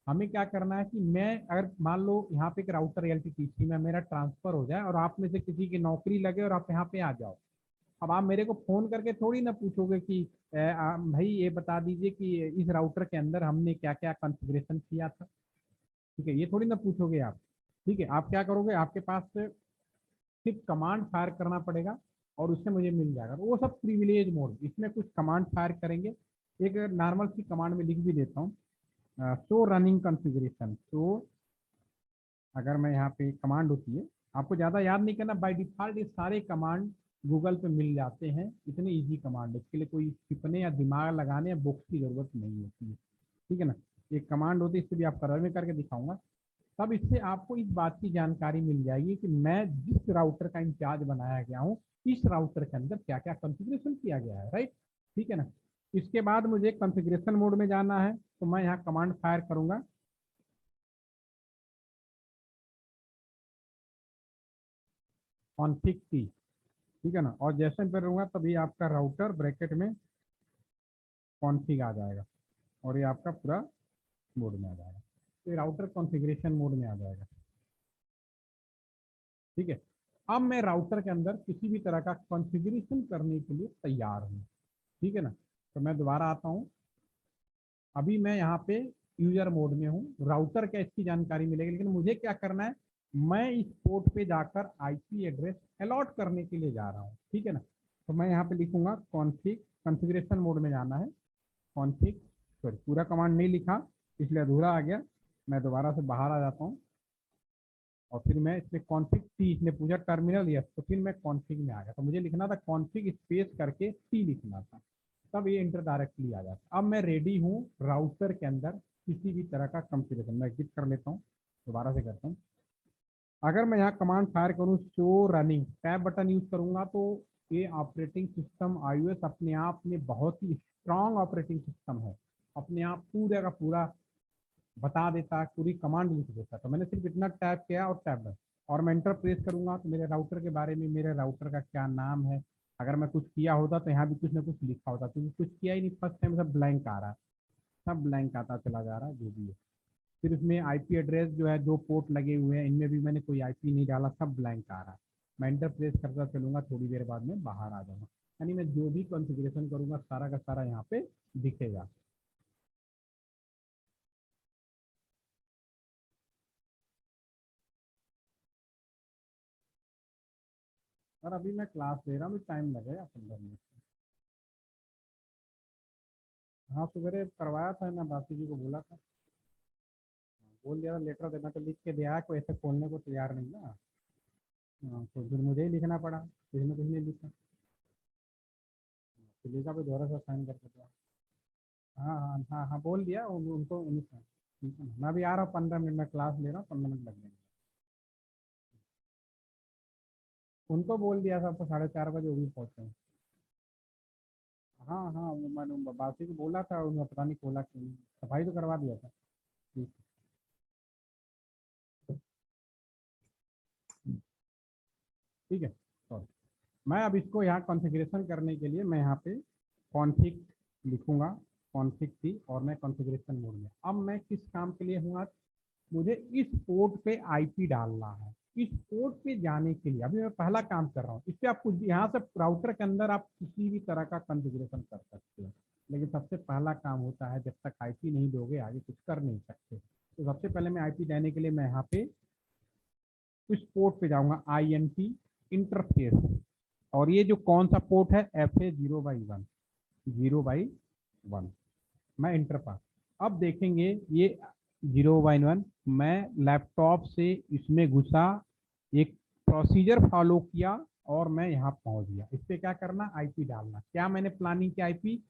हमें क्या करना है कि मैं अगर मान लो यहाँ पे एक राउटर एलटीपीसी में मेरा ट्रांसफर हो जाए और आप में से किसी की नौकरी लगे और आप यहाँ पे आ जाओ, अब आप मेरे को फोन करके थोड़ी ना पूछोगे कि भाई ये बता दीजिए कि इस राउटर के अंदर हमने क्या क्या कॉन्फ़िगरेशन किया था, ठीक है, ये थोड़ी ना पूछोगे आप। ठीक है, आप क्या करोगे, आपके पास सिर्फ कमांड फायर करना पड़ेगा और उससे मुझे मिल जाएगा। तो वो सब प्रिविलेज मोड, इसमें कुछ कमांड फायर करेंगे। एक नॉर्मल सी कमांड में लिख भी देता हूँ, शो रनिंग कॉन्फ़िगरेशन। तो अगर मैं यहाँ पे कमांड होती है, आपको ज़्यादा याद नहीं करना, बाय डिफ़ॉल्ट ये सारे कमांड गूगल पे मिल जाते हैं, इतने इजी कमांड है, इसके लिए कोई छिपने या दिमाग लगाने या बुक्स की ज़रूरत नहीं होती है, ठीक है ना। एक कमांड होती है, इससे भी आप कलर में करके दिखाऊंगा, तब इससे आपको इस बात की जानकारी मिल जाएगी कि मैं जिस राउटर का इंचार्ज बनाया गया हूँ, इस राउटर के अंदर क्या क्या कॉन्फ़िगरेशन किया गया है, राइट, ठीक है ना। इसके बाद मुझे कॉन्फ़िगरेशन मोड में जाना है, तो मैं यहाँ कमांड फायर करूंगा, कॉन्फिग टी, ठीक है ना, और जैसे मैं करूँगा तभी आपका राउटर ब्रैकेट में कॉन्फिग आ जाएगा और ये आपका पूरा मोड में आ जाएगा, तो राउटर कॉन्फ़िगरेशन मोड में आ जाएगा, ठीक है। अब मैं राउटर के अंदर किसी भी तरह का कॉन्फ़िगरेशन करने के लिए तैयार हूँ, ठीक है ना। तो मैं दोबारा आता हूँ, अभी मैं यहाँ पे यूजर मोड में हूँ, राउटर का इसकी जानकारी मिलेगी, लेकिन मुझे क्या करना है, मैं इस पोर्ट पे जाकर आईपी एड्रेस अलॉट करने के लिए जा रहा हूँ, ठीक है ना। तो मैं यहाँ पे लिखूंगा कॉन्फिग, कॉन्फ़िगरेशन मोड में जाना है, कॉन्फिग, सॉरी पूरा कमांड नहीं लिखा इसलिए अधूरा आ गया, मैं दोबारा से बाहर आ जाता हूँ और फिर मैं इसमें कॉन्फिग टी, इसने पूछा टर्मिनल यस, तो फिर मैं कॉन्फिग में आ गया, तो मुझे लिखना था कॉन्फिग स्पेस करके टी लिखना था, तब ये इंटर डायरेक्टली आ जाता। अब मैं रेडी हूँ राउटर के अंदर किसी भी तरह का कॉन्फ़िगरेशन, मैं एग्जिट कर लेता हूँ, दोबारा से करता हूँ। अगर मैं यहाँ कमांड फायर करूँ show running, tab button use करूंगा, तो ये ऑपरेटिंग सिस्टम iOS अपने आप में बहुत ही स्ट्रांग ऑपरेटिंग सिस्टम है, अपने आप पूरा का पूरा बता देता है, पूरी कमांड लिख देता है। तो मैंने सिर्फ इतना टैप किया और टैब है, और मैं एंटर प्रेस करूंगा तो मेरे राउटर के बारे में, मेरे राउटर का क्या नाम है, अगर मैं कुछ किया होता तो यहाँ भी कुछ ना कुछ लिखा होता, क्योंकि कुछ किया ही नहीं, फर्स्ट टाइम सब ब्लैंक आ रहा है, सब ब्लैंक आता चला जा रहा है, जो भी है। फिर इसमें आईपी एड्रेस जो है, जो पोर्ट लगे हुए हैं इनमें भी मैंने कोई आईपी नहीं डाला, सब ब्लैंक आ रहा है। मैं एंटर प्रेस करता चलूंगा, थोड़ी देर बाद में बाहर आ जाऊंगा, यानी मैं जो भी कॉन्फ़िगरेशन करूंगा सारा का सारा यहाँ पे दिखेगा। और अभी मैं क्लास ले रहा हूँ, टाइम लगेगा 15 मिनट। हाँ सवेरे करवाया था, मैं बासी जी को बोला था, बोल दिया था लेटर देना, तो लिख के दिया है, कोई ऐसे खोलने को तैयार नहीं ना। हाँ, तो फिर मुझे ही लिखना पड़ा, किसी ने कुछ नहीं लिखा, तो लिखा फिर दोबारा से साइन करके दिया। हाँ हाँ हाँ हाँ, बोल दिया उनको उन्हीं से। ठीक है ना, मैं अभी आ रहा हूँ 15 मिनट में, क्लास ले रहा हूँ, 15 मिनट लग जाएंगे। उनको बोल दिया था तो 4:30 बजे वो भी पहुँचे। हाँ हाँ, वो मैंने बासी को बोला था, उन्होंने पता नहीं खोला क्यों नहीं, सफाई तो करवा दिया था। ठीक, ठीक है, सॉरी। मैं अब इसको यहाँ कॉन्फ़िगरेशन करने के लिए मैं यहाँ पे कॉन्फिग लिखूंगा, कॉन्फिग थी, और मैं कॉन्फ़िगरेशन मोड में। अब मैं किस काम के लिए हूँ आज, मुझे इस पोर्ट पे आईपी डालना है, इस पोर्ट पे जाने के लिए अभी मैं पहला काम कर रहा हूँ। इससे आप कुछ भी यहाँ से राउटर के अंदर आप किसी भी तरह का कॉन्फ़िगरेशन कर सकते हो, लेकिन सबसे पहला काम होता है, जब तक आईपी नहीं दोगे आगे कुछ कर नहीं सकते। तो सबसे पहले मैं आईपी देने के लिए मैं यहाँ पे इस पोर्ट पे जाऊंगा, आई एन टी इंटरफेस, और ये जो कौन सा पोर्ट है, एफ ए 0/1, 0/1, मैं इंटर पास। अब देखेंगे ये 0/1 मैं लैपटॉप से इसमें घुसा, एक प्रोसीजर फॉलो किया और मैं यहाँ पहुँच गया। इस पर क्या करना, आईपी डालना। क्या मैंने प्लानिंग की, आईपी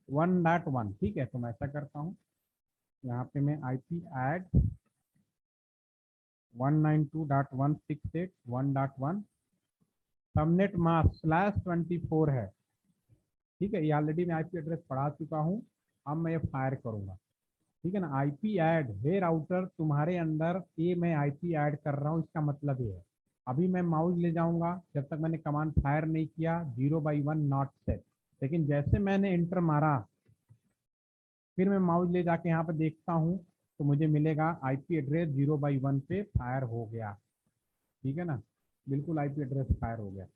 1.1, ठीक है। तो मैं ऐसा करता हूँ, यहाँ पे मैं आईपी ऐड 192.168.1.1 सबनेट मास्क /24 है, ठीक है। ये ऑलरेडी मैं आईपी एड्रेस पढ़ा चुका हूँ। अब मैं ये फायर करूँगा, ठीक है ना। आईपी ऐड हे राउटर तुम्हारे अंदर, ये मैं आईपी ऐड कर रहा हूँ, इसका मतलब ये है। अभी मैं माउस ले जाऊंगा, जब तक मैंने कमांड फायर नहीं किया 0/1 नॉट सेट, लेकिन जैसे मैंने इंटर मारा, फिर मैं माउस ले जाके यहाँ पे देखता हूँ, तो मुझे मिलेगा आईपी एड्रेस 0/1 पे फायर हो गया, ठीक है ना। बिल्कुल आईपी एड्रेस फायर हो गया।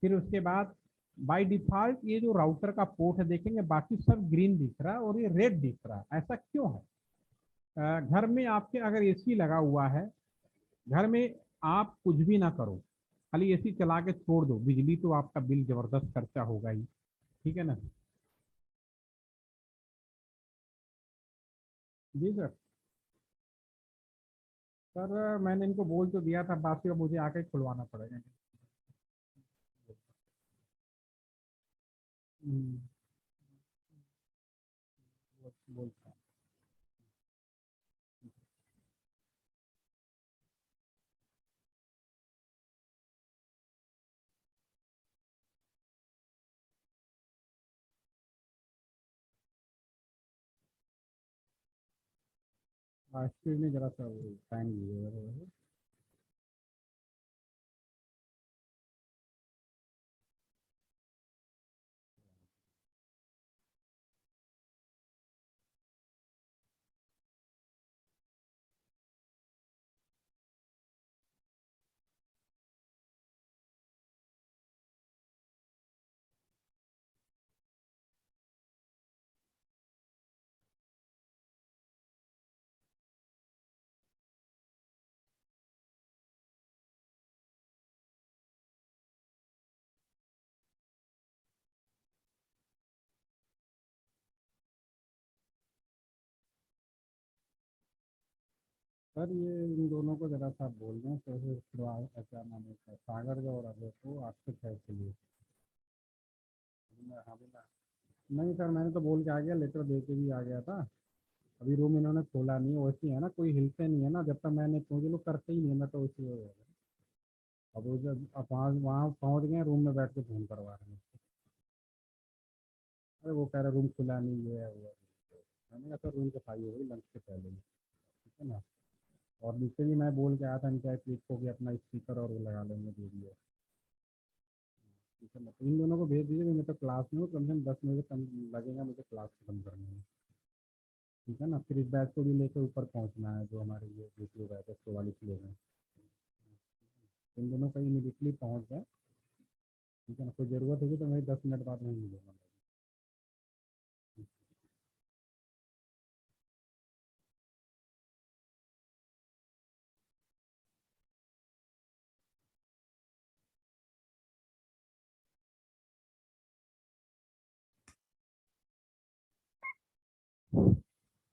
फिर उसके बाद बाय डिफॉल्ट ये जो राउटर का पोर्ट है, देखेंगे बाकी सब ग्रीन दिख रहा है और ये रेड दिख रहा है, ऐसा क्यों है? घर में आपके अगर एसी लगा हुआ है, घर में आप कुछ भी ना करो, खाली एसी चला के छोड़ दो, बिजली तो आपका बिल जबरदस्त खर्चा होगा ही, ठीक है ना। जी सर। सर मैंने इनको बोल तो दिया था, बाकी अब मुझे आके खुलवाना पड़ेगा। हम्म, बोलता हूँ। एक्चुअली में जरा सा टाइम लीजिएगा। सर ये इन दोनों को जरा सा बोल दें, तो फिर क्या नाम है इसका, सागर जो और अभय को आपसे है के लिए। हाँ बोला। नहीं सर, मैंने तो बोल के आ गया, लेटर दे के भी आ गया था। अभी रूम इन्होंने खोला नहीं, वैसे ही है ना, कोई हिलते नहीं है ना, जब तक मैंने, क्योंकि लोग करते ही नहीं है, मैं तो उसी हो। अब वो जब अब वहाँ वहाँ पहुँच गए, रूम में बैठ के फ़ोन करवा रहे हैं। अरे वो कह रहे रूम खुला नहीं, ये है वो है। मैंने कहा सर रूम सफाई हो गई लंच के पहले ही, ठीक है ना। और नीचे भी मैं बोल के आया था इनका क्लिक को भी अपना स्पीकर और वो लगा लेंगे, जो भी है, ठीक है ना। तो इन दोनों को भेज दीजिए, मैं तो क्लास में हूँ, कम से कम 10 मिनट कम लगेगा मुझे क्लास खत्म करने में, ठीक है ना। फिर इस बैच को भी लेकर ऊपर पहुँचना है, जो हमारे ये दूसरे बैच है 44 लोग हैं। इन दोनों का इमीडिएटली पहुँच जाए, ठीक है ना। कोई ज़रूरत होगी तो मैं 10 मिनट बाद नहीं मिलूँगा।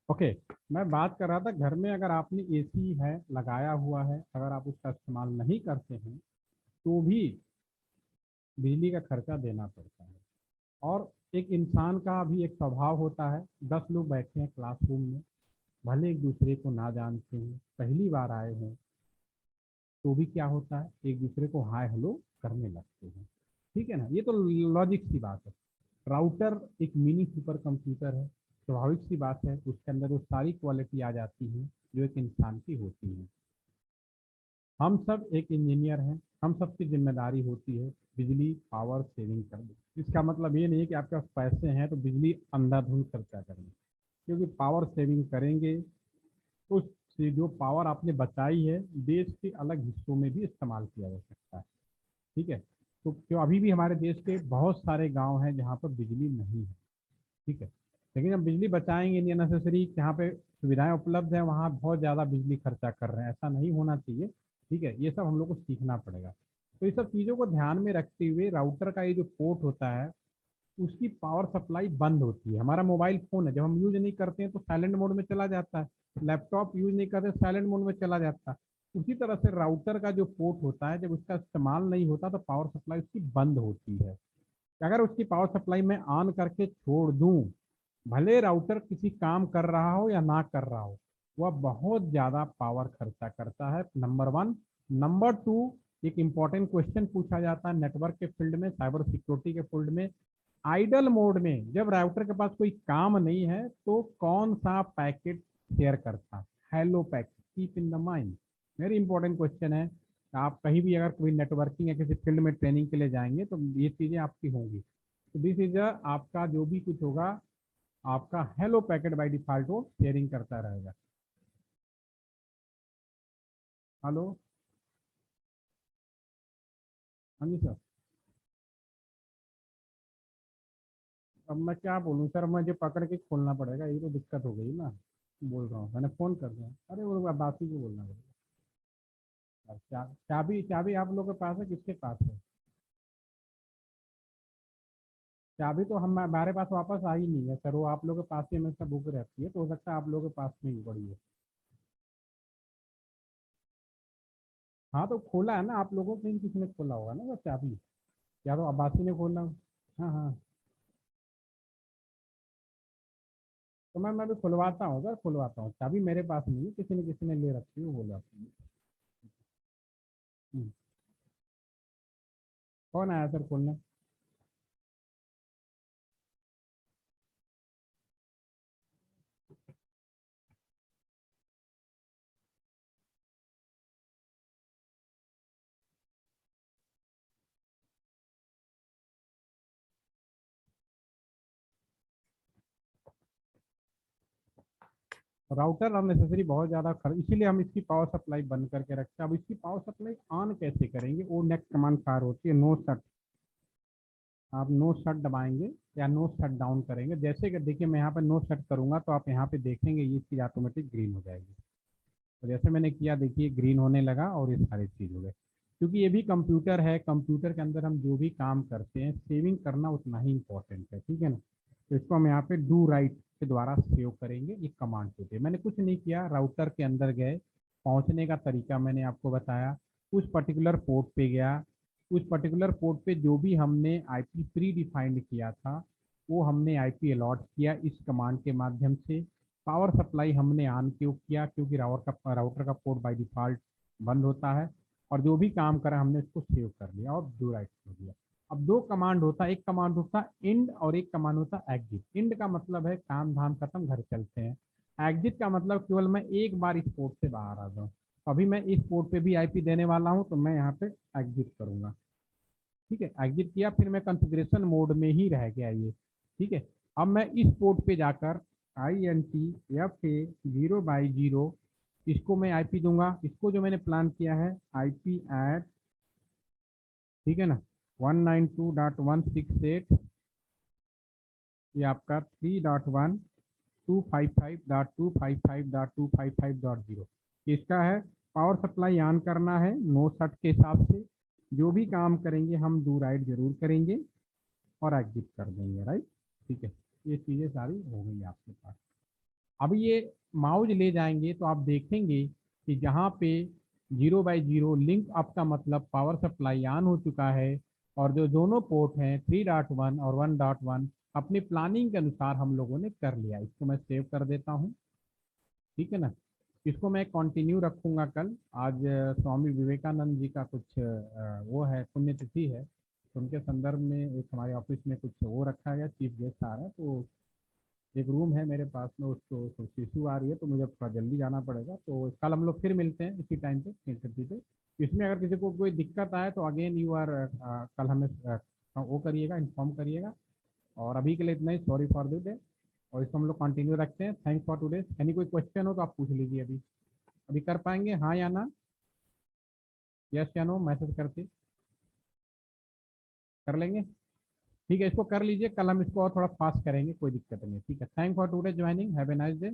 ओके। मैं बात कर रहा था, घर में अगर आपने एसी है लगाया हुआ है, अगर आप उसका इस्तेमाल नहीं करते हैं, तो भी बिजली का खर्चा देना पड़ता है। और एक इंसान का भी एक स्वभाव होता है, 10 लोग बैठे हैं क्लासरूम में, भले एक दूसरे को ना जानते हैं, पहली बार आए हैं, तो भी क्या होता है, एक दूसरे को हाय हेलो करने लगते हैं, ठीक है ना। ये तो लॉजिक सी बात है। राउटर एक मिनी सुपर कंप्यूटर है, स्वाभाविक सी बात है, उसके अंदर वो सारी क्वालिटी आ जाती है जो एक इंसान की होती है। हम सब एक इंजीनियर हैं, हम सबकी जिम्मेदारी होती है बिजली पावर सेविंग करनी। इसका मतलब ये नहीं है कि आपके पास पैसे हैं तो बिजली अंधाधुंध खर्चा करें, क्योंकि पावर सेविंग करेंगे तो उससे जो पावर आपने बचाई है, देश के अलग हिस्सों में भी इस्तेमाल किया जा सकता है, ठीक है। तो क्यों अभी भी हमारे देश के बहुत सारे गांव हैं जहाँ पर बिजली नहीं है, ठीक है। लेकिन हम बिजली बचाएंगे नहीं, नेसेसरी जहाँ पे सुविधाएं उपलब्ध है वहाँ बहुत ज़्यादा बिजली खर्चा कर रहे हैं, ऐसा नहीं होना चाहिए, ठीक है। ये सब हम लोग को सीखना पड़ेगा। तो ये सब चीज़ों को ध्यान में रखते हुए राउटर का ये जो पोर्ट होता है, उसकी पावर सप्लाई बंद होती है। हमारा मोबाइल फ़ोन है, जब हम यूज नहीं करते हैं तो साइलेंट मोड में चला जाता है, लैपटॉप यूज नहीं करते, साइलेंट मोड में चला जाता। उसी तरह से राउटर का जो पोर्ट होता है, जब उसका इस्तेमाल नहीं होता तो पावर सप्लाई उसकी बंद होती है। अगर उसकी पावर सप्लाई मैं ऑन करके छोड़ दूं, भले राउटर किसी काम कर रहा हो या ना कर रहा हो, वह बहुत ज़्यादा पावर खर्चा करता है, नंबर वन। नंबर टू, एक इम्पॉर्टेंट क्वेश्चन पूछा जाता है नेटवर्क के फील्ड में, साइबर सिक्योरिटी के फील्ड में। आइडल मोड में जब राउटर के पास कोई काम नहीं है तो कौन सा पैकेट शेयर करता है? Hello packet, keep in the mind, very important question है। आप कहीं भी अगर कोई नेटवर्किंग या किसी फील्ड में ट्रेनिंग के लिए जाएंगे तो ये चीज़ें आपकी होंगी। तो दिस इज आपका जो भी कुछ होगा, आपका हेलो पैकेट बाय डिफॉल्ट वो शेयरिंग करता रहेगा। हेलो, हाँ जी सर। अब मैं क्या बोलूँ सर, मुझे पकड़ के खोलना पड़ेगा, ये तो दिक्कत हो गई ना। बोल रहा हूँ, मैंने फ़ोन कर दिया, अरे वो बासी को बोलना पड़ेगा। चाबी चाबी आप लोगों के पास है, किसके पास है? चाबी तो हम हमारे पास वापस आई नहीं है सर, वो आप लोगों के पास ही हमेशा बुक रहती है, तो हो सकता है आप लोगों के पास में ही पड़ी है। हाँ तो खोला है ना आप लोगों से, किसी ने खोला होगा ना वो चाबी, या तो अब्बासी ने खोला। हाँ हाँ। तो मैं भी खुलवाता हूँ सर, खुलवाता हूँ, चाबी मेरे पास नहीं है, किसी ने ले रखी है, वो बोला। हम्म, कौन आया सर खोलने? राउटर अननेसेसरी बहुत ज़्यादा खर्च, इसीलिए हम इसकी पावर सप्लाई बंद करके रखते हैं। अब इसकी पावर सप्लाई ऑन कैसे करेंगे, वो नेक्स्ट कमांड फायर होती है, नो शट। आप नो शट दबाएंगे या नो शट डाउन करेंगे, जैसे कि देखिए मैं यहाँ पे नो शट करूंगा तो आप यहाँ पे देखेंगे ये चीज़ ऑटोमेटिक ग्रीन हो जाएगी। तो जैसे मैंने किया देखिए ग्रीन होने लगा और ये सारी चीज़ हो गई। क्योंकि ये भी कंप्यूटर है, कंप्यूटर के अंदर हम जो भी काम करते हैं सेविंग करना उतना ही इम्पोर्टेंट है, ठीक है ना। तो इसको हम यहाँ पे डू राइट के द्वारा सेव करेंगे, एक कमांड होती है। मैंने कुछ नहीं किया, राउटर के अंदर गए, पहुँचने का तरीका मैंने आपको बताया, उस पर्टिकुलर पोर्ट पे गया, उस पर्टिकुलर पोर्ट पे जो भी हमने आईपी प्री डिफाइंड किया था वो हमने आईपी अलॉट किया इस कमांड के माध्यम से। पावर सप्लाई हमने ऑन क्यों किया? क्योंकि राउटर का पोर्ट बाय डिफॉल्ट बंद होता है। और जो भी काम करा हमने उसको सेव कर लिया और डू राइट कर दिया। अब दो कमांड होता है, एक कमांड होता है इंड और एक कमांड होता है एग्जिट। इंड का मतलब है काम धाम खत्म, घर चलते हैं। एग्जिट का मतलब केवल मैं एक बार इस पोर्ट से बाहर आ जाऊँ। अभी मैं इस पोर्ट पे भी आईपी देने वाला हूँ तो मैं यहाँ पे एग्जिट करूंगा। ठीक है, एग्जिट किया, फिर मैं कॉन्फ़िगरेशन मोड में ही रह गया ये। ठीक है, अब मैं इस पोर्ट पे जाकर INTFA 0/0 इसको मैं आईपी दूंगा। इसको जो मैंने प्लान किया है आईपी एट, ठीक है ना, 192.168, ये आपका 3.1 255.255.255.0 इसका है। पावर सप्लाई ऑन करना है नो शट के हिसाब से। जो भी काम करेंगे हम डू राइट जरूर करेंगे और एग्जिट कर देंगे, राइट। ठीक है, ये चीज़ें सारी हो गई आपके पास। अब ये माउज ले जाएंगे तो आप देखेंगे कि जहाँ पे 0/0 लिंक अप का मतलब पावर सप्लाई ऑन हो चुका है, और जो दोनों पोर्ट हैं 3.1 और 1.1 अपनी प्लानिंग के अनुसार हम लोगों ने कर लिया। इसको मैं सेव कर देता हूँ, ठीक है ना। इसको मैं कंटिन्यू रखूंगा कल। आज स्वामी विवेकानंद जी का कुछ वो है, पुण्यतिथि है, तो उनके संदर्भ में एक हमारे ऑफिस में कुछ वो रखा गया, चीफ गेस्ट आ रहा है, तो एक रूम है मेरे पास में, उसको कुछ इशू आ रही है तो मुझे थोड़ा जल्दी जाना पड़ेगा। तो कल हम लोग फिर मिलते हैं इसी टाइम पे 3:30 पे। इसमें अगर किसी को कोई दिक्कत आए तो अगेन यू आर, कल हमें वो करिएगा, इन्फॉर्म करिएगा। और अभी के लिए इतना ही, सॉरी फॉर द डे। और इसको हम लोग कंटिन्यू रखते हैं। Thanks for today. यानी कोई क्वेश्चन हो तो आप पूछ लीजिए अभी। अभी कर पाएंगे हाँ या ना, यस या नो मैसेज करके कर लेंगे। ठीक है, इसको कर लीजिए, कल हम इसको और थोड़ा फास्ट करेंगे, कोई दिक्कत नहीं। ठीक है, thank for today joining, have a nice day.